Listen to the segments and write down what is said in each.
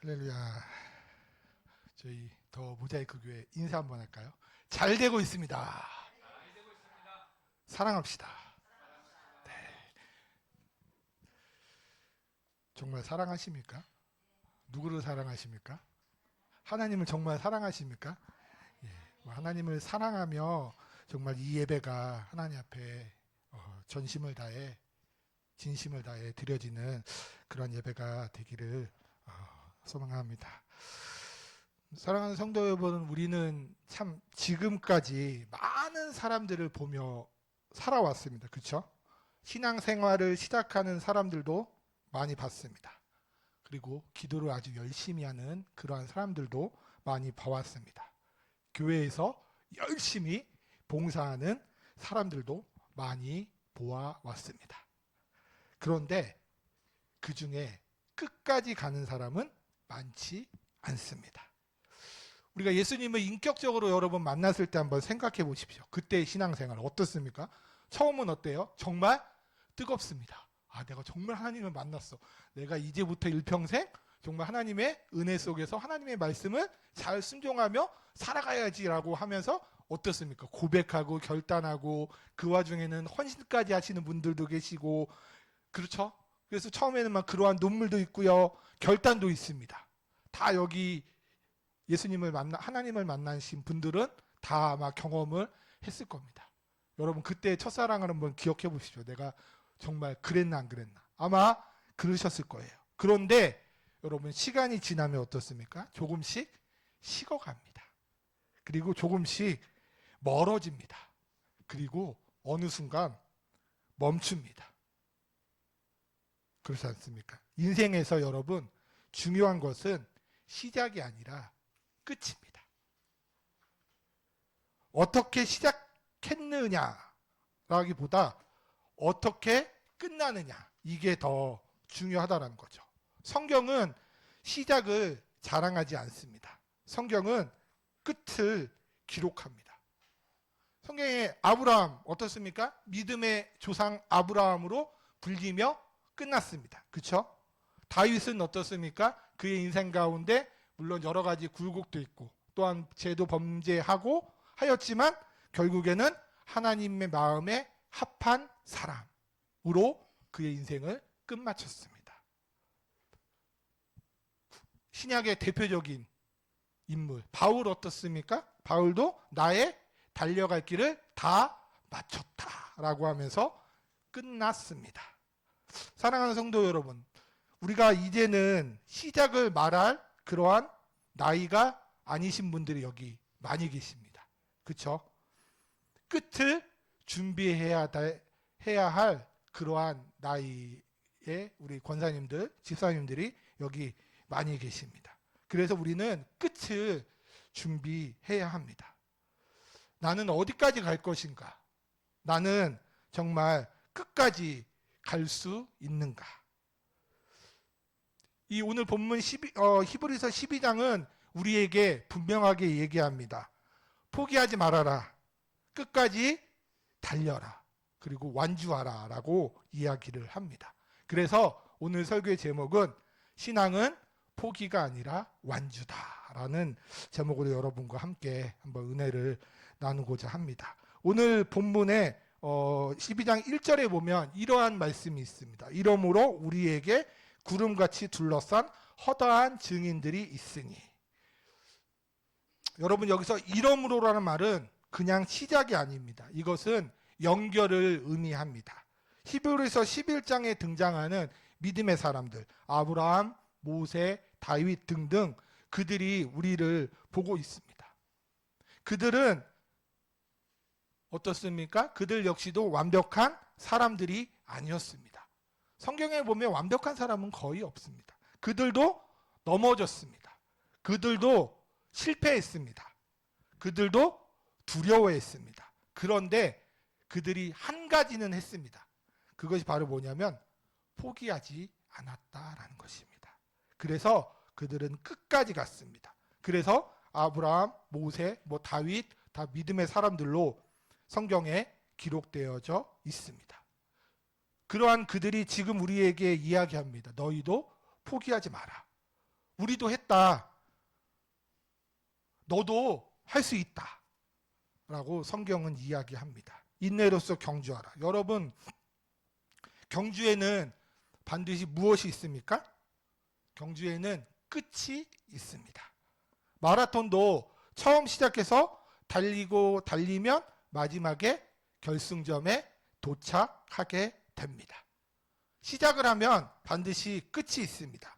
할렐루야. 저희 더 모자이크 교회 인사 한번 할까요? 잘 되고 있습니다. 사랑합시다. 네. 정말 사랑하십니까? 누구를 사랑하십니까? 하나님을 정말 사랑하십니까? 예. 하나님을 사랑하며 정말 이 예배가 하나님 앞에 전심을 다해 진심을 다해 드려지는 그런 예배가 되기를 소망합니다. 사랑하는 성도 여러분, 우리는 참 지금까지 많은 사람들을 보며 살아왔습니다. 그렇죠? 신앙생활을 시작하는 사람들도 많이 봤습니다. 그리고 기도를 아주 열심히 하는 그러한 사람들도 많이 봐왔습니다. 교회에서 열심히 봉사하는 사람들도 많이 보아왔습니다. 그런데 그 중에 끝까지 가는 사람은 많지 않습니다. 우리가 예수님을 인격적으로 여러분 만났을 때 한번 생각해 보십시오. 그때의 신앙생활 어떻습니까? 처음은 어때요? 정말 뜨겁습니다. 내가 정말 하나님을 만났어. 내가 이제부터 일평생 정말 하나님의 은혜 속에서 하나님의 말씀을 잘 순종하며 살아가야지라고 하면서 어떻습니까? 고백하고 결단하고 그 와중에는 헌신까지 하시는 분들도 계시고, 그렇죠? 그래서 처음에는 막 그러한 눈물도 있고요. 결단도 있습니다. 다 여기 예수님을 하나님을 만나신 분들은 다 아마 경험을 했을 겁니다. 여러분 그때 첫사랑을 한번 기억해 보십시오. 내가 정말 그랬나 안 그랬나. 아마 그러셨을 거예요. 그런데 여러분 시간이 지나면 어떻습니까? 조금씩 식어갑니다. 그리고 조금씩 멀어집니다. 그리고 어느 순간 멈춥니다. 그렇지 않습니까? 인생에서 여러분 중요한 것은 시작이 아니라 끝입니다. 어떻게 시작했느냐라기보다 어떻게 끝나느냐, 이게 더 중요하다는 거죠. 성경은 시작을 자랑하지 않습니다. 성경은 끝을 기록합니다. 성경에 아브라함 어떻습니까? 믿음의 조상 아브라함으로 불리며 끝났습니다. 그렇죠? 다윗은 어떻습니까? 그의 인생 가운데 물론 여러 가지 굴곡도 있고 또한 죄도 범죄하고 하였지만 결국에는 하나님의 마음에 합한 사람으로 그의 인생을 끝마쳤습니다. 신약의 대표적인 인물 바울 어떻습니까? 바울도 나의 달려갈 길을 다 마쳤다라고 하면서 끝났습니다. 사랑하는 성도 여러분, 우리가 이제는 시작을 말할 그러한 나이가 아니신 분들이 여기 많이 계십니다. 그렇죠? 끝을 준비해야 할 그러한 나이의 우리 권사님들, 집사님들이 여기 많이 계십니다. 그래서 우리는 끝을 준비해야 합니다. 나는 어디까지 갈 것인가? 나는 정말 끝까지 갈 수 있는가? 이 오늘 본문 히브리서 12장은 우리에게 분명하게 얘기합니다. 포기하지 말아라. 끝까지 달려라. 그리고 완주하라 라고 이야기를 합니다. 그래서 오늘 설교의 제목은 신앙은 포기가 아니라 완주다라는 제목으로 여러분과 함께 한번 은혜를 나누고자 합니다. 오늘 본문에 12장 1절에 보면 이러한 말씀이 있습니다. 이러므로 우리에게 구름같이 둘러싼 허다한 증인들이 있으니. 여러분 여기서 이러므로라는 말은 그냥 시작이 아닙니다. 이것은 연결을 의미합니다. 히브리서 11장에 등장하는 믿음의 사람들, 아브라함, 모세, 다윗 등등 그들이 우리를 보고 있습니다. 그들은 어떻습니까? 그들 역시도 완벽한 사람들이 아니었습니다. 성경에 보면 완벽한 사람은 거의 없습니다. 그들도 넘어졌습니다. 그들도 실패했습니다. 그들도 두려워했습니다. 그런데 그들이 한 가지는 했습니다. 그것이 바로 뭐냐면 포기하지 않았다라는 것입니다. 그래서 그들은 끝까지 갔습니다. 그래서 아브라함, 모세, 다윗 다 믿음의 사람들로 성경에 기록되어져 있습니다. 그러한 그들이 지금 우리에게 이야기합니다. 너희도 포기하지 마라. 우리도 했다. 너도 할 수 있다. 라고 성경은 이야기합니다. 인내로서 경주하라. 여러분, 경주에는 반드시 무엇이 있습니까? 경주에는 끝이 있습니다. 마라톤도 처음 시작해서 달리면 마지막에 결승점에 도착하게 됩니다. 시작을 하면 반드시 끝이 있습니다.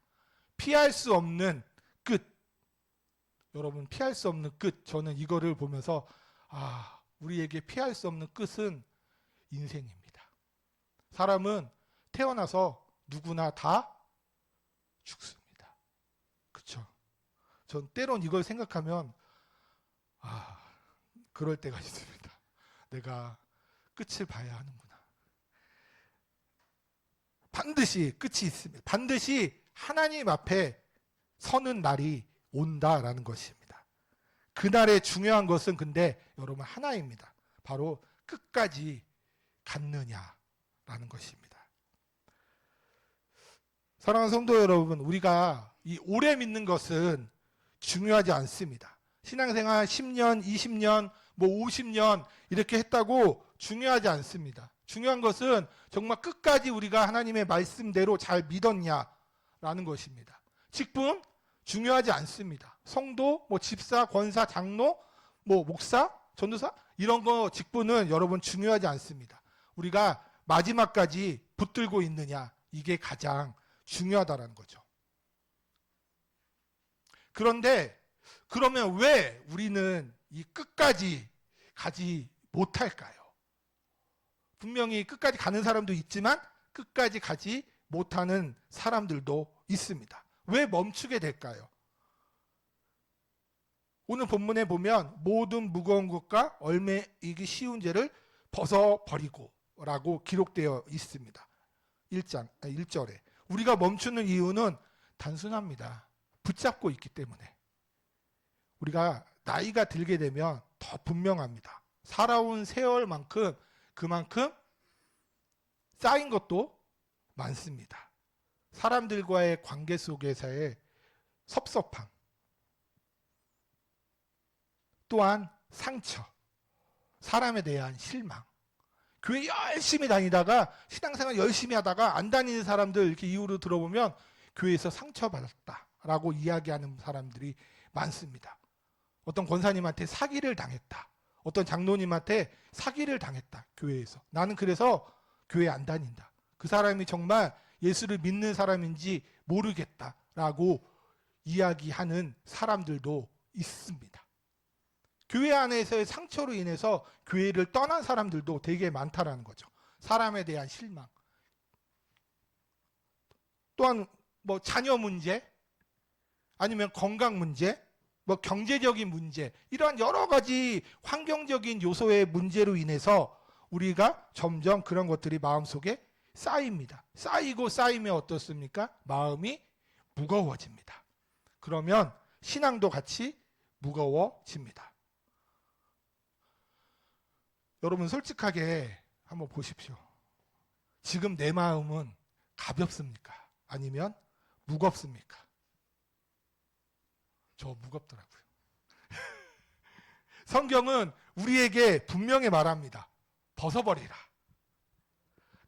피할 수 없는 끝. 여러분, 피할 수 없는 끝. 저는 이거를 보면서 우리에게 피할 수 없는 끝은 인생입니다. 사람은 태어나서 누구나 다 죽습니다. 그렇죠? 전 때론 이걸 생각하면 그럴 때가 있습니다. 내가 끝을 봐야 하는구나. 반드시 끝이 있습니다. 반드시 하나님 앞에 서는 날이 온다라는 것입니다. 그날의 중요한 것은 근데 여러분 하나입니다. 바로 끝까지 갔느냐라는 것입니다. 사랑하는 성도 여러분, 우리가 이 오래 믿는 것은 중요하지 않습니다. 신앙생활 10년, 20년, 50년 이렇게 했다고 중요하지 않습니다. 중요한 것은 정말 끝까지 우리가 하나님의 말씀대로 잘 믿었냐라는 것입니다. 직분 중요하지 않습니다. 성도, 집사, 권사, 장로, 목사, 전도사 이런 거 직분은 여러분 중요하지 않습니다. 우리가 마지막까지 붙들고 있느냐 이게 가장 중요하다라는 거죠. 그런데 그러면 왜 우리는 이 끝까지 가지 못할까요? 분명히 끝까지 가는 사람도 있지만 끝까지 가지 못하는 사람들도 있습니다. 왜 멈추게 될까요? 오늘 본문에 보면 모든 무거운 것과 얽매이기 쉬운 죄를 벗어버리고 라고 기록되어 있습니다. 1절에. 우리가 멈추는 이유는 단순합니다. 붙잡고 있기 때문에. 우리가 나이가 들게 되면 더 분명합니다. 살아온 세월만큼 그만큼 쌓인 것도 많습니다. 사람들과의 관계 속에서의 섭섭함, 또한 상처, 사람에 대한 실망. 교회 열심히 다니다가 신앙생활 열심히 하다가 안 다니는 사람들 이렇게 이유로 들어보면 교회에서 상처받았다라고 이야기하는 사람들이 많습니다. 어떤 권사님한테 사기를 당했다. 어떤 장로님한테 사기를 당했다. 교회에서. 나는 그래서 교회 안 다닌다. 그 사람이 정말 예수를 믿는 사람인지 모르겠다라고 이야기하는 사람들도 있습니다. 교회 안에서의 상처로 인해서 교회를 떠난 사람들도 되게 많다라는 거죠. 사람에 대한 실망. 또한 자녀 문제, 아니면 건강 문제, 경제적인 문제, 이러한 여러 가지 환경적인 요소의 문제로 인해서 우리가 점점 그런 것들이 마음속에 쌓입니다. 쌓이고 쌓이면 어떻습니까? 마음이 무거워집니다. 그러면 신앙도 같이 무거워집니다. 여러분 솔직하게 한번 보십시오. 지금 내 마음은 가볍습니까? 아니면 무겁습니까? 저 무겁더라고요. 성경은 우리에게 분명히 말합니다. 벗어버리라.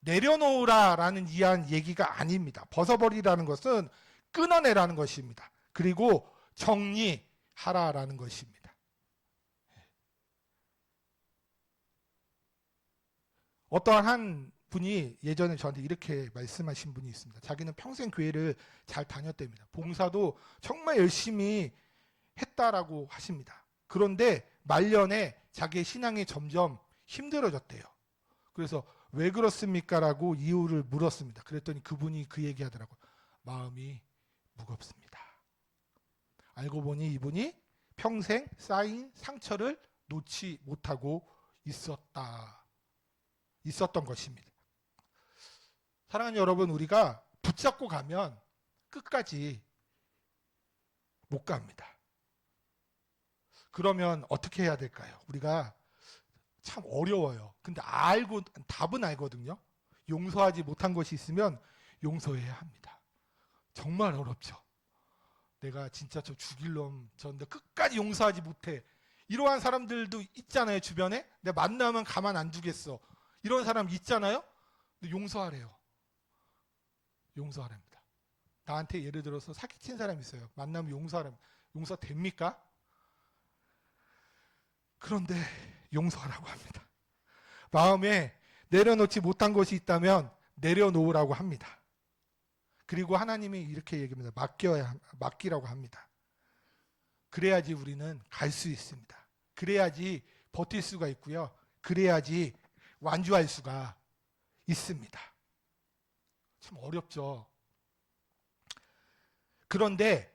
내려놓으라라는 이한 얘기가 아닙니다. 벗어버리라는 것은 끊어내라는 것입니다. 그리고 정리하라라는 것입니다. 어떠한 한 분이 예전에 저한테 이렇게 말씀하신 분이 있습니다. 자기는 평생 교회를 잘 다녔답니다. 봉사도 정말 열심히 했다라고 하십니다. 그런데 말년에 자기의 신앙이 점점 힘들어졌대요. 그래서 왜 그렇습니까? 라고 이유를 물었습니다. 그랬더니 그분이 그 얘기하더라고요. 마음이 무겁습니다. 알고 보니 이분이 평생 쌓인 상처를 놓지 못하고 있었던 것입니다. 사랑하는 여러분, 우리가 붙잡고 가면 끝까지 못 갑니다. 그러면 어떻게 해야 될까요? 우리가 참 어려워요. 근데 답은 알거든요. 용서하지 못한 것이 있으면 용서해야 합니다. 정말 어렵죠. 내가 진짜 저 죽일 놈 저인데 끝까지 용서하지 못해. 이러한 사람들도 있잖아요, 주변에. 내가 만나면 가만 안 두겠어. 이런 사람 있잖아요. 근데 용서하래요. 용서하랍니다. 나한테 예를 들어서 사기친 사람이 있어요. 만나면 용서하랍니다. 용서 됩니까? 그런데 용서하라고 합니다. 마음에 내려놓지 못한 것이 있다면 내려놓으라고 합니다. 그리고 하나님이 이렇게 얘기합니다. 맡기라고 합니다. 그래야지 우리는 갈 수 있습니다. 그래야지 버틸 수가 있고요. 그래야지 완주할 수가 있습니다. 참 어렵죠. 그런데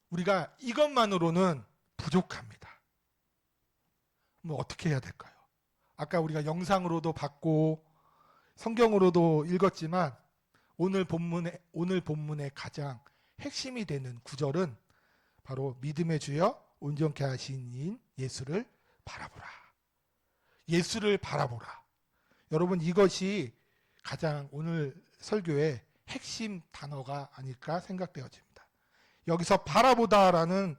우리가 이것만으로는 부족합니다. 뭐 어떻게 해야 될까요? 아까 우리가 영상으로도 봤고 성경으로도 읽었지만 오늘 본문의 가장 핵심이 되는 구절은 바로 믿음의 주여 온전케 하신 이인 예수를 바라보라. 예수를 바라보라. 여러분, 이것이 가장 오늘 설교의 핵심 단어가 아닐까 생각되어집니다. 여기서 바라보다라는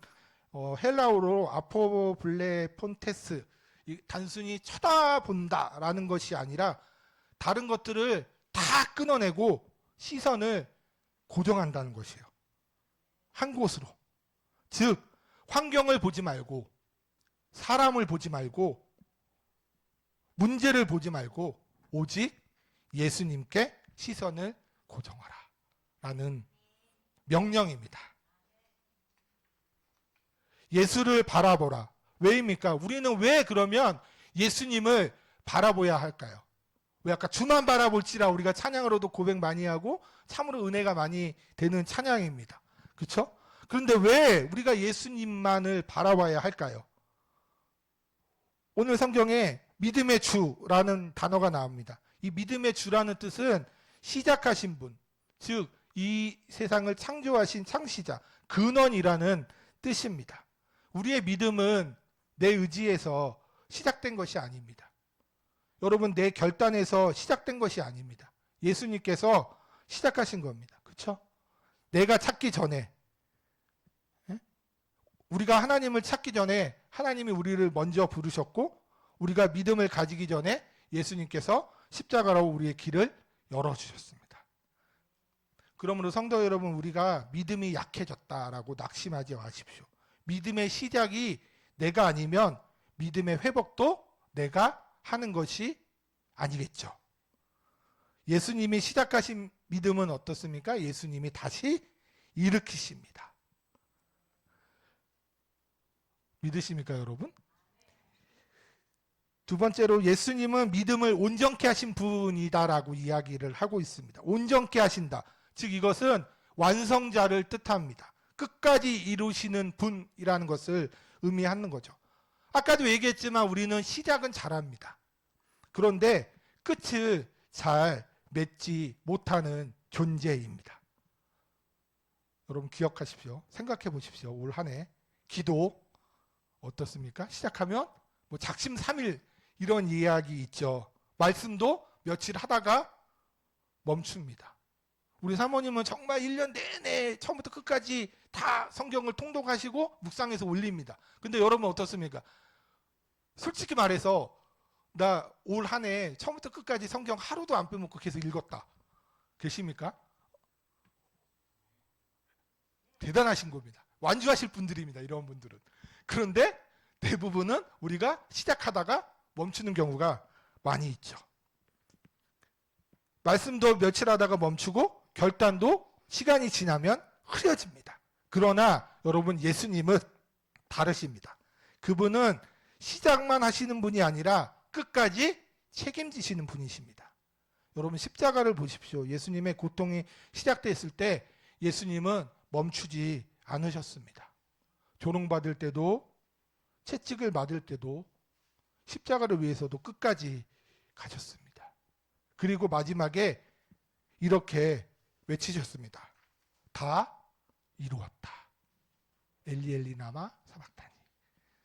헬라어로 아포블레폰테스, 단순히 쳐다본다라는 것이 아니라 다른 것들을 다 끊어내고 시선을 고정한다는 것이에요. 한 곳으로. 즉 환경을 보지 말고 사람을 보지 말고 문제를 보지 말고 오직 예수님께 시선을 고정하라 라는 명령입니다. 예수를 바라보라. 왜입니까? 우리는 왜 그러면 예수님을 바라보야 할까요? 왜 아까 주만 바라볼지라 우리가 찬양으로도 고백 많이 하고 참으로 은혜가 많이 되는 찬양입니다. 그렇죠? 그런데 왜 우리가 예수님만을 바라봐야 할까요? 오늘 성경에 믿음의 주라는 단어가 나옵니다. 이 믿음의 주라는 뜻은 시작하신 분, 즉 이 세상을 창조하신 창시자, 근원이라는 뜻입니다. 우리의 믿음은 내 의지에서 시작된 것이 아닙니다. 여러분, 내 결단에서 시작된 것이 아닙니다. 예수님께서 시작하신 겁니다. 그렇죠? 내가 찾기 전에, 우리가 하나님을 찾기 전에 하나님이 우리를 먼저 부르셨고 우리가 믿음을 가지기 전에 예수님께서 십자가로 우리의 길을 열어주셨습니다. 그러므로 성도 여러분, 우리가 믿음이 약해졌다라고 낙심하지 마십시오. 믿음의 시작이 내가 아니면 믿음의 회복도 내가 하는 것이 아니겠죠. 예수님이 시작하신 믿음은 어떻습니까? 예수님이 다시 일으키십니다. 믿으십니까, 여러분? 두 번째로 예수님은 믿음을 온전케 하신 분이다라고 이야기를 하고 있습니다. 온전케 하신다. 즉 이것은 완성자를 뜻합니다. 끝까지 이루시는 분이라는 것을 의미하는 거죠. 아까도 얘기했지만 우리는 시작은 잘합니다. 그런데 끝을 잘 맺지 못하는 존재입니다. 여러분 기억하십시오. 생각해 보십시오. 올 한 해 기도 어떻습니까? 시작하면 뭐 작심삼일 이런 이야기 있죠. 말씀도 며칠 하다가 멈춥니다. 우리 사모님은 정말 1년 내내 처음부터 끝까지 다 성경을 통독하시고 묵상해서 올립니다. 근데 여러분 어떻습니까? 솔직히 말해서 나 올 한 해 처음부터 끝까지 성경 하루도 안 빼먹고 계속 읽었다. 계십니까? 대단하신 겁니다. 완주하실 분들입니다. 이런 분들은. 그런데 대부분은 우리가 시작하다가 멈추는 경우가 많이 있죠. 말씀도 며칠 하다가 멈추고 결단도 시간이 지나면 흐려집니다. 그러나 여러분 예수님은 다르십니다. 그분은 시작만 하시는 분이 아니라 끝까지 책임지시는 분이십니다. 여러분 십자가를 보십시오. 예수님의 고통이 시작됐을 때 예수님은 멈추지 않으셨습니다. 조롱받을 때도 채찍을 맞을 때도 십자가를 위해서도 끝까지 가셨습니다. 그리고 마지막에 이렇게 외치셨습니다. 다 이루었다. 엘리 엘리 라마 사박다니.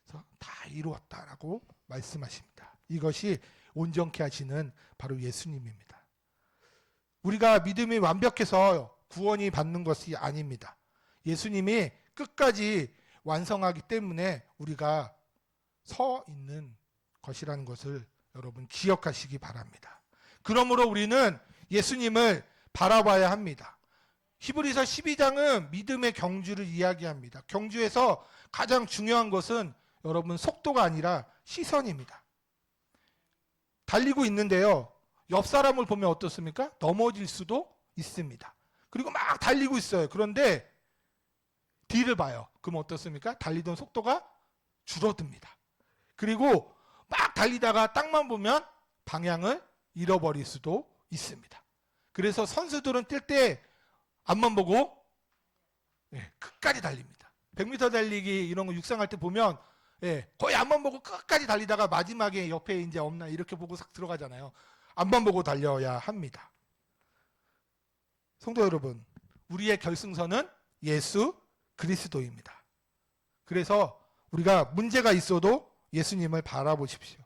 그래서 다 이루었다라고 말씀하십니다. 이것이 온전케 하시는 바로 예수님입니다. 우리가 믿음이 완벽해서 구원이 받는 것이 아닙니다. 예수님이 끝까지 완성하기 때문에 우리가 서 있는 것이라는 것을 여러분 기억하시기 바랍니다. 그러므로 우리는 예수님을 바라봐야 합니다. 히브리서 12장은 믿음의 경주를 이야기합니다. 경주에서 가장 중요한 것은 여러분 속도가 아니라 시선입니다. 달리고 있는데요. 옆 사람을 보면 어떻습니까? 넘어질 수도 있습니다. 그리고 막 달리고 있어요. 그런데 뒤를 봐요. 그럼 어떻습니까? 달리던 속도가 줄어듭니다. 그리고 막 달리다가 땅만 보면 방향을 잃어버릴 수도 있습니다. 그래서 선수들은 뛸 때 앞만 보고 끝까지 달립니다. 100m 달리기 이런 거 육상할 때 보면 거의 앞만 보고 끝까지 달리다가 마지막에 옆에 이제 없나 이렇게 보고 싹 들어가잖아요. 앞만 보고 달려야 합니다. 성도 여러분, 우리의 결승선은 예수 그리스도입니다. 그래서 우리가 문제가 있어도 예수님을 바라보십시오.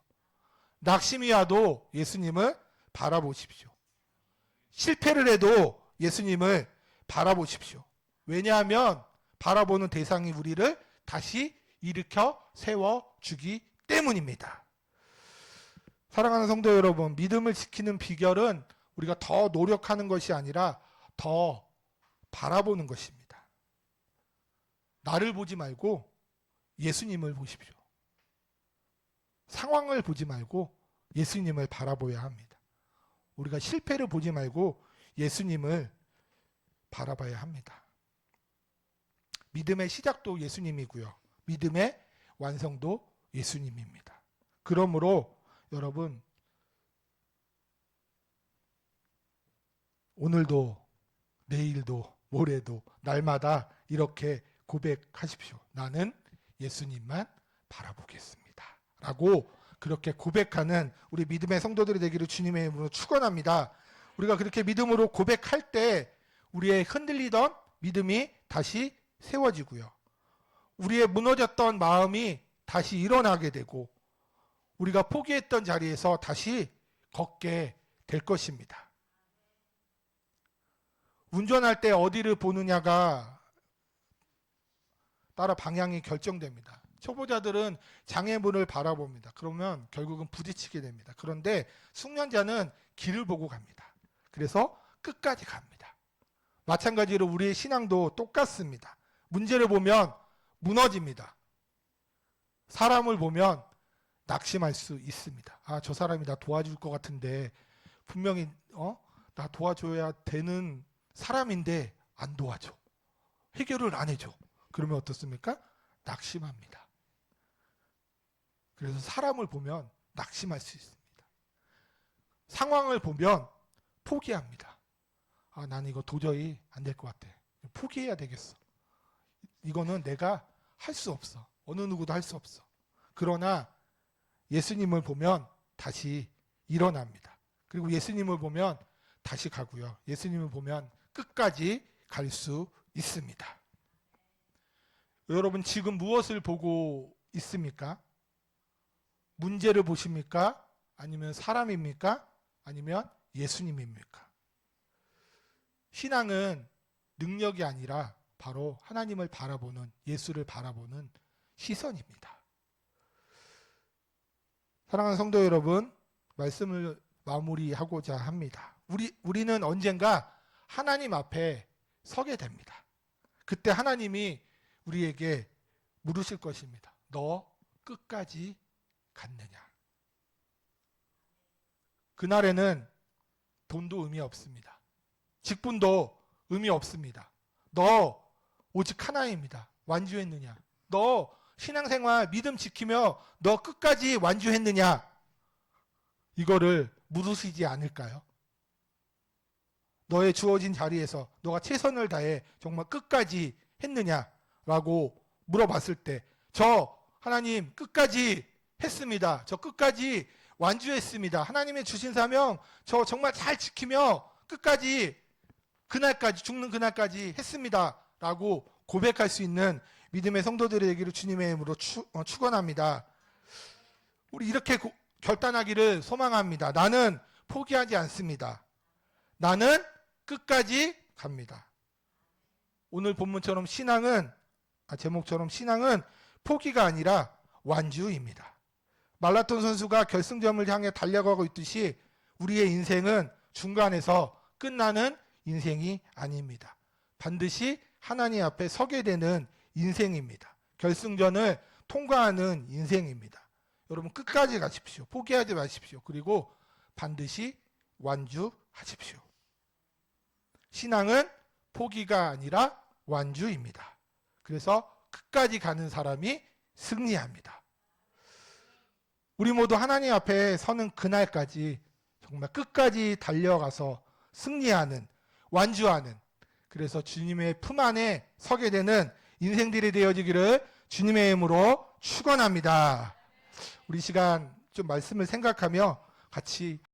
낙심이 와도 예수님을 바라보십시오. 실패를 해도 예수님을 바라보십시오. 왜냐하면 바라보는 대상이 우리를 다시 일으켜 세워주기 때문입니다. 사랑하는 성도 여러분, 믿음을 지키는 비결은 우리가 더 노력하는 것이 아니라 더 바라보는 것입니다. 나를 보지 말고 예수님을 보십시오. 상황을 보지 말고 예수님을 바라봐야 합니다. 우리가 실패를 보지 말고 예수님을 바라봐야 합니다. 믿음의 시작도 예수님이고요. 믿음의 완성도 예수님입니다. 그러므로 여러분, 오늘도 내일도 모레도 날마다 이렇게 고백하십시오. 나는 예수님만 바라보겠습니다. 라고 그렇게 고백하는 우리 믿음의 성도들이 되기를 주님의 이름으로 축원합니다. 우리가 그렇게 믿음으로 고백할 때 우리의 흔들리던 믿음이 다시 세워지고요. 우리의 무너졌던 마음이 다시 일어나게 되고 우리가 포기했던 자리에서 다시 걷게 될 것입니다. 운전할 때 어디를 보느냐가 따라 방향이 결정됩니다. 초보자들은 장애물을 바라봅니다. 그러면 결국은 부딪히게 됩니다. 그런데 숙련자는 길을 보고 갑니다. 그래서 끝까지 갑니다. 마찬가지로 우리의 신앙도 똑같습니다. 문제를 보면 무너집니다. 사람을 보면 낙심할 수 있습니다. 아, 저 사람이 나 도와줄 것 같은데 분명히 나 도와줘야 되는 사람인데 안 도와줘. 해결을 안 해줘. 그러면 어떻습니까? 낙심합니다. 그래서 사람을 보면 낙심할 수 있습니다. 상황을 보면 포기합니다. 아, 난 이거 도저히 안 될 것 같아. 포기해야 되겠어. 이거는 내가 할 수 없어. 어느 누구도 할 수 없어. 그러나 예수님을 보면 다시 일어납니다. 그리고 예수님을 보면 다시 가고요. 예수님을 보면 끝까지 갈 수 있습니다. 여러분 지금 무엇을 보고 있습니까? 문제를 보십니까? 아니면 사람입니까? 아니면 예수님입니까? 신앙은 능력이 아니라 바로 하나님을 바라보는, 예수를 바라보는 시선입니다. 사랑하는 성도 여러분, 말씀을 마무리하고자 합니다. 우리는 언젠가 하나님 앞에 서게 됩니다. 그때 하나님이 우리에게 물으실 것입니다. 너 끝까지 갔느냐? 그날에는 돈도 의미 없습니다. 직분도 의미 없습니다. 너 오직 하나입니다. 완주했느냐? 너 신앙생활 믿음 지키며 너 끝까지 완주했느냐? 이거를 물으시지 않을까요? 너의 주어진 자리에서 너가 최선을 다해 정말 끝까지 했느냐라고 물어봤을 때 저 하나님 끝까지 했습니다. 저 끝까지 완주했습니다. 하나님의 주신 사명 저 정말 잘 지키며 끝까지 그날까지 죽는 그날까지 했습니다. 라고 고백할 수 있는 믿음의 성도들이 되기를 주님의 이름으로 축원합니다. 우리 이렇게 결단하기를 소망합니다. 나는 포기하지 않습니다. 나는 끝까지 갑니다. 오늘 본문처럼 신앙은 제목처럼 신앙은 포기가 아니라 완주입니다. 말라톤 선수가 결승점을 향해 달려가고 있듯이 우리의 인생은 중간에서 끝나는 인생이 아닙니다. 반드시 하나님 앞에 서게 되는 인생입니다. 결승전을 통과하는 인생입니다. 여러분 끝까지 가십시오. 포기하지 마십시오. 그리고 반드시 완주하십시오. 신앙은 포기가 아니라 완주입니다. 그래서 끝까지 가는 사람이 승리합니다. 우리 모두 하나님 앞에 서는 그날까지 정말 끝까지 달려가서 승리하는, 완주하는, 그래서 주님의 품 안에 서게 되는 인생들이 되어지기를 주님의 이름으로 축원합니다. 우리 시간 좀 말씀을 생각하며 같이